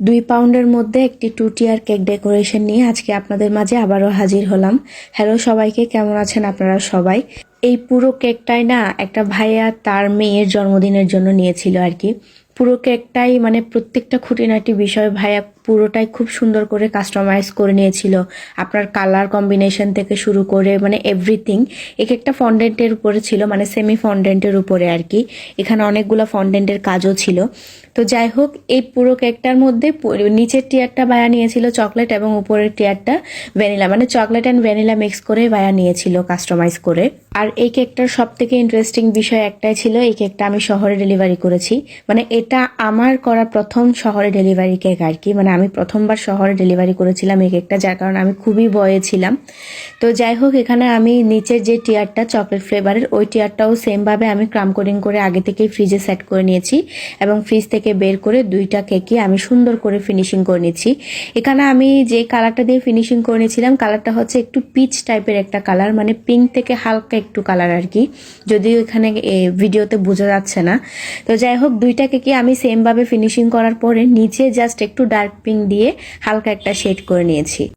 2 পাউন্ডের মধ্যে একটি 2 টিয়ার কেক ডেকোরেশন নিয়ে আজকে আপনাদের মাঝে আবারও হাজির হলাম। হ্যালো সবাইকে, কেমন আছেন আপনারা সবাই? এই পুরো কেকটাই না একটা ভাইয়া তার মেয়ের জন্মদিনের জন্য নিয়েছিল আর কি। পুরো কেকটাই মানে প্রত্যেকটা খুঁটিনাটি বিষয় ভাইয়া পুরোটাই খুব সুন্দর করে কাস্টমাইজ করে নিয়েছিল। আপনার কালার কম্বিনেশন থেকে শুরু করে মানে এভরিথিং। এক একটা ফন্ডেন্টের উপরে ছিল, মানে সেমি ফন্ডেন্টের উপরে আর কি। এখানে অনেকগুলো ফন্ডেন্টের কাজও ছিল। তো যাই হোক, এই পুরো কেকটার মধ্যে নিচের টিয়ারটা ভাইয়া নিয়েছিল চকলেট এবং উপরের টিয়ারটা ভ্যানিলা, মানে চকলেট অ্যান্ড ভ্যানিলা মিক্স করে ভাইয়া নিয়েছিল কাস্টমাইজ করে। আর এই কেকটার সব থেকে ইন্টারেস্টিং বিষয় একটাই ছিল, এই কেকটা আমি শহরে ডেলিভারি করেছি। মানে এটা আমার করা প্রথম শহরে ডেলিভারি কেক আর কি। মানে আমি প্রথমবার শহরে ডেলিভারি করেছিলাম এই কেকটা, যার কারণে আমি খুবই ভয়ে ছিলাম। তো যাই হোক, এখানে আমি নিচের যে টিয়ারটা চকলেট ফ্লেভারের, ওই টিয়ারটাও সেমভাবে আমি ক্রাম কোডিং করে আগে থেকেই ফ্রিজে সেট করে নিয়েছি এবং ফ্রিজ থেকে বের করে 2টা কেকই আমি সুন্দর করে ফিনিশিং করে নিচ্ছি। এখানে আমি যে কালারটা দিয়ে ফিনিশিং করে নিয়েছিলাম, কালারটা হচ্ছে একটু পিচ টাইপের একটা কালার, মানে পিঙ্ক থেকে হালকা একটু কালার আর কি, যদিও এখানে ভিডিওতে বোঝা যাচ্ছে না। তো যাই হোক, 2টা কেকই আমি সেমভাবে ফিনিশিং করার পরে নিচে জাস্ট একটু ডার্ক পিঙ্ক দিয়ে হালকা একটা শেড করে নিয়েছি।